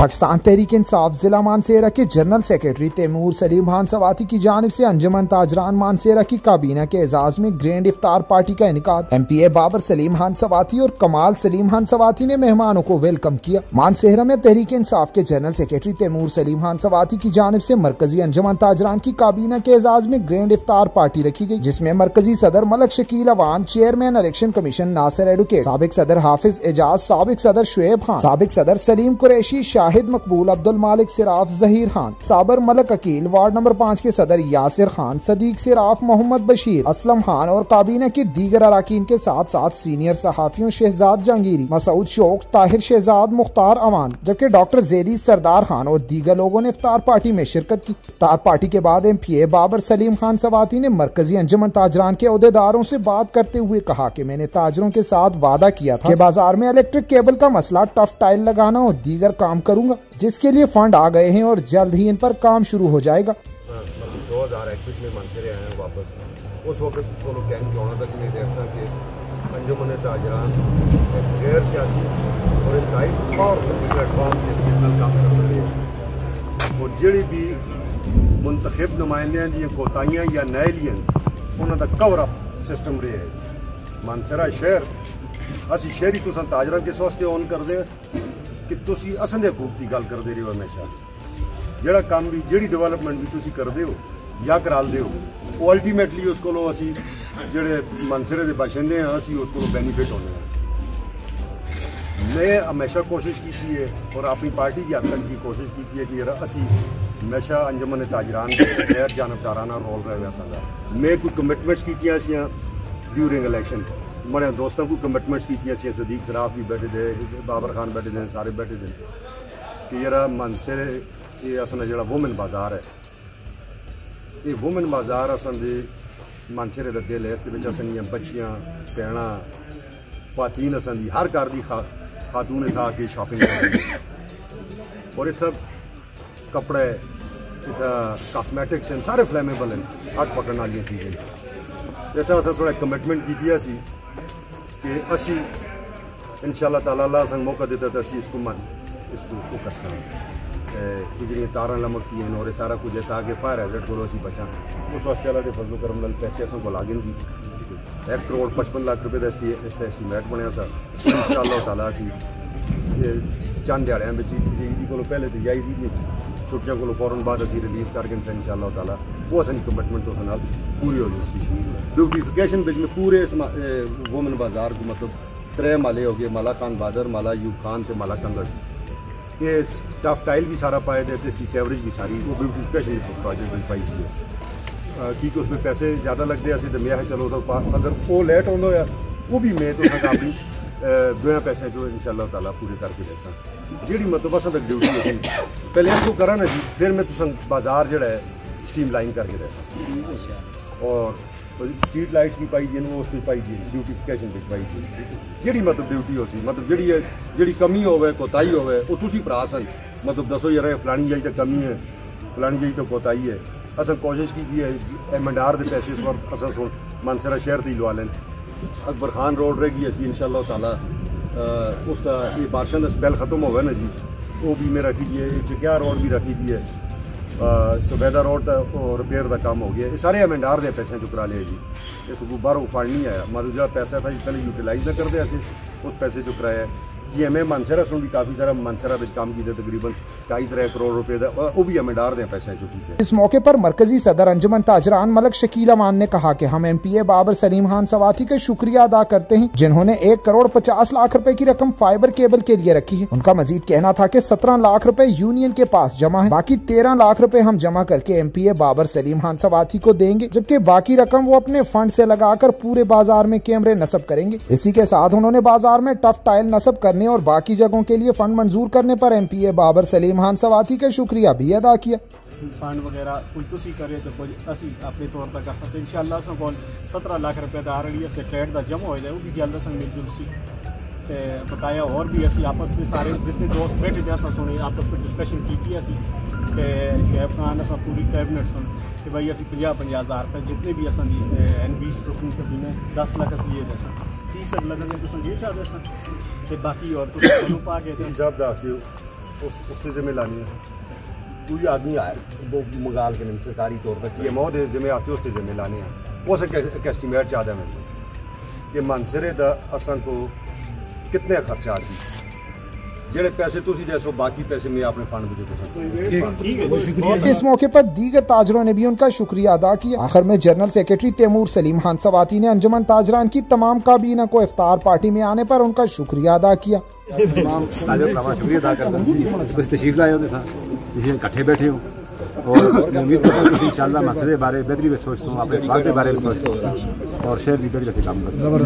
पाकिस्तान तहरीक इंसाफ जिला मानसेरा के general secretary Taimur Salim Khan सवाती की जानिब से अंजुमन ताजरान मानसेरा की काबीना के एजाज में ग्रैंड इफ्तार पार्टी का इनेकाद। MPA बाबर सलीम खान सवाती और कमाल सलीम खान सवाती ने मेहमानों को वेलकम किया। मानसेरा में तहरीक इंसाफ के जनरल सेक्रेटरी तैमूर सलीम खान सवाती की जानिब से मरकजी अंजुमन ताजरान की काबीना के एजाज में ग्रैंड इफ्तार पार्टी रखी गयी, जिसमें मरकजी सदर Malik Shakeel Awan, chairman election commission Nasir advocate, साबिक सदर हाफिज एजाज, साबिक सदर शुएब खान, साबिक सदर सलीम कुरैशी, शाहिद मकबूल, अब्दुल मालिक सिराफ, जहीर खान, साबर मलक अकील, वार्ड नंबर 5 के सदर यासिर खान, सदीक सिराफ, मोहम्मद बशीर, असलम खान और काबीना के दीगर अराकीन के साथ साथ सीनियर सहाफियों शहजाद जहांगीरी, मसूद शौक, ताहिर शहजाद, मुख्तार अवान, जबकि डॉक्टर जैदी सरदार खान और दीगर लोगों ने इफ्तार पार्टी में शिरकत की। इफ्तार पार्टी के बाद MPA बाबर सलीम खान सवाती ने मरकजी अंजुमन ताजरान के अहदेदारों से बात करते हुए कहा कि मैंने ताजरों के साथ वादा किया था कि बाजार में इलेक्ट्रिक केबल का मसला, टफ टाइल लगाना और दीगर काम करूंगा, जिसके लिए फंड आ गए हैं और जल्द ही इन पर काम शुरू हो जाएगा। 2021 में मानसेरे आए हैं वापस। उस वक्त को कैंप होना तक नहीं देखता कि अंजुमन ताजरान एक गैर सियासी और इंतहाई पावरफुल प्लेटफॉर्म जिसके नाल काम कर रहे हैं और जिहड़ी भी मुंतखब नुमाइंदियां दी कोताहियां या नाअहलियां उन्हां दा कवर अप सिस्टम रहा है। मानसेरा शहर असी शहरी तुसां ताजरां किस वास्ते ऑन करदे कि तुसी असां दे हकूक की गल करदे रहो। हमेशा जिहड़ा काम भी जिहड़ी डेवलपमेंट भी तुसी करदे हो या करालदे हो वो अल्टीमेटली उस कोलों असी जिहड़े मानसेरे दे बाशिंदे हैं असी उस कोलों बैनीफिट होने हैं। मैं हमेशा कोशिश की है और अपनी पार्टी की हद तक भी कोशिश की है कि यार असी हमेशा अंजुमन ताजरान गैर जानबदाराना रोल रहा है। मैं कोई कमिटमेंट्स की ड्यूरिंग इलेक्शन बड़े दोस्तों को कमिटमेंट्स की सदीक सराफ भी बैठे थे, बाबर खान बैठे थे, सारे बैठे थे कि यार मानसेरे ये असन जो वुमेन बाजार है, ये वुमेन बाजार असन दे मानसेरे का दिल है। इस असन बच्चियां भैन खातन असन हर घर की खातून इतना आके शॉपिंग कर और इतना कपड़े इतना कॉस्मेटिक्स हैं, सारे फ्लैमेबल हैं, हथ पकड़ने वाली चीज़ें। इतना अस थोड़ा कमिटमेंट की कि असी इंशाअल्लाह ताला अल्लाह सन मौका देता तो असी इसको कर सकते जी तारा लमकती हैं और सारा कुछ है ताकि फायर हैजर्ड को असी बचा। उस वास्ते अल्लाह के फजल करम नाल पैसे असन को लागे जी 1 करोड़ 55 लाख रुपए का एस्टीमेट बनया सा। इंशाअल्लाह ताला असी चंद दिहाड़ियां ईदी को पहले तो जाई दी छुट्टियों को फौरन बाद असी रिलीज़ करके इंशाअल्लाह ताला वो असन कमिटमेंट उस नाल पूरी हो जाए। ब्यूटिफिकेशन में पूरे वुमेन बाजार को मतलब 3 माले हो गए, माला खान बादर, माला यूब खान तो माला कंगड़, ये टफ टाइल भी सारा पाए थे, इसकी सेवरेज भी सारी वो ब्यूटिफिकेशन प्रोजेक्ट में पाई थी क्योंकि उसमें पैसे ज़्यादा लगते हैं। तो मैं चलो तो अगर वो लेट होता वो भी मैं तो अपनी दुआ पैसे जो इंशाअल्लाह ताला पूरे करके देसा जी मतलब अस तक ड्यूटी होगी पहले इसको करा ना जी, फिर मैं तुम बाजार जो है स्ट्रीम लाइन करके देसा और स्ट्रीट लाइट्स भी पाई जी उस पाई जी ब्यूटिफिकेशन भी पाई जी जी मतलब ड्यूटी हो सी मतलब जी कमी होवे कोताही होवे वो तुसी भरा सन मतलब दसो यार फलानी जी तो कमी है, फलानी जी तो कोताही है। अस कोशिश की है मंडार के पैसे इस वक्त अस सुन मानसेरा शहर ही लवा लें। अकबर खान रोड रहेगी असी इंशाअल्लाह ताला उसका ये बादशाह का स्पेल खत्म हो गया ना जी, वो भी मैं रखी दी है। चकिया रोड भी रखी दी है, सुबेदा रोड का रिपेयर का काम हो गया। ये सारे मंडार के पैसे चुकरा लिया जी, इस बाहरों फंड नहीं आया मतलब जो पैसा था पहले यूटिलाइज ना करते अस उस पैसे चुकराया जी। एम मानसेरा सुन भी काफ़ी सारा मानसेरा काम किया तकरीबन 2.5-3 करोड़ रुपए का वो भी हमें डार दें पैसे चुकी थे। इस मौके पर मरकजी सदर अंजुमन ताजरान मलक शकील अवान ने कहा कि हम MPA बाबर सलीम खान सवाती का शुक्रिया अदा करते हैं जिन्होंने 1 करोड़ 50 लाख रुपए की रकम फाइबर केबल के लिए रखी है। उनका मजीद कहना था कि 17 लाख रुपए यूनियन के पास जमा है, बाकी 13 लाख रुपए हम जमा करके MPA बाबर सलीम खान सवाती को देंगे, जबकि बाकी रकम वो अपने फंड से लगाकर पूरे बाजार में कैमरे नस्ब करेंगे। इसी के साथ उन्होंने बाजार में टफ टाइल नस्ब करने और बाकी जगहों के लिए फंड मंजूर करने पर MPA बाबर सलीम खान सवाती का शुक्रिया भी अदा किया। फंड वगैरह कुछ तुसी करे तो कुछ असी अपने तौर पर कर सकते इंशाअल्लाह से कौन 17 लाख रुपए का आरडी से ट्रेड का जमा हो जाए वो भी जल्द से मिलजुल सी ते बताया। और भी असी आपस में सारे जितने दोस्त बैठे थे असा सुने आपस में डिस्कशन की असी ते शुएब खान असा पूरी कैबिनेट सुन कि भाई असी 50-50 हज़ार रुपये जितने भी असा NBs रुकन के बिना 10 लाख असी ये देसा 30 लगन में तुम ये चाहते सन ते बाकी और तुम पा के जब उससे जिम्मे लानी है। कोई आदमी आए वो मंगाल के सरकारी तौर पर ये मौत जिम्मे आते उससे जिम्मे लाने हैं। उस एक एस्टीमेट चाहता मैं कि मानसरे का असन को कितने खर्चा सी जेड़े पैसे तुसी जैसो बाकी पैसे मैं अपने फंड में। इस मौके पर दीगर ताजरों ने भी उनका शुक्रिया अदा किया। आखिर में जनरल सेक्रेटरी तैमूर सलीम खान सवाती ने अंजुमन ताजरान की तमाम काबीना को इफ्तार पार्टी में आने पर उनका शुक्रिया अदा किया। तमाम ताजरों का शुक्रिया अदा करता हूं, तशरीफ लाए होते था, इकट्ठे बैठे हो और उम्मीद करता हूं इंशाअल्लाह मसले बारे बेहतरी में सोचता हूं, अपने स्वास्थ्य के बारे में सोचता हूं और शहर की बेहतरी से काम करता हूं।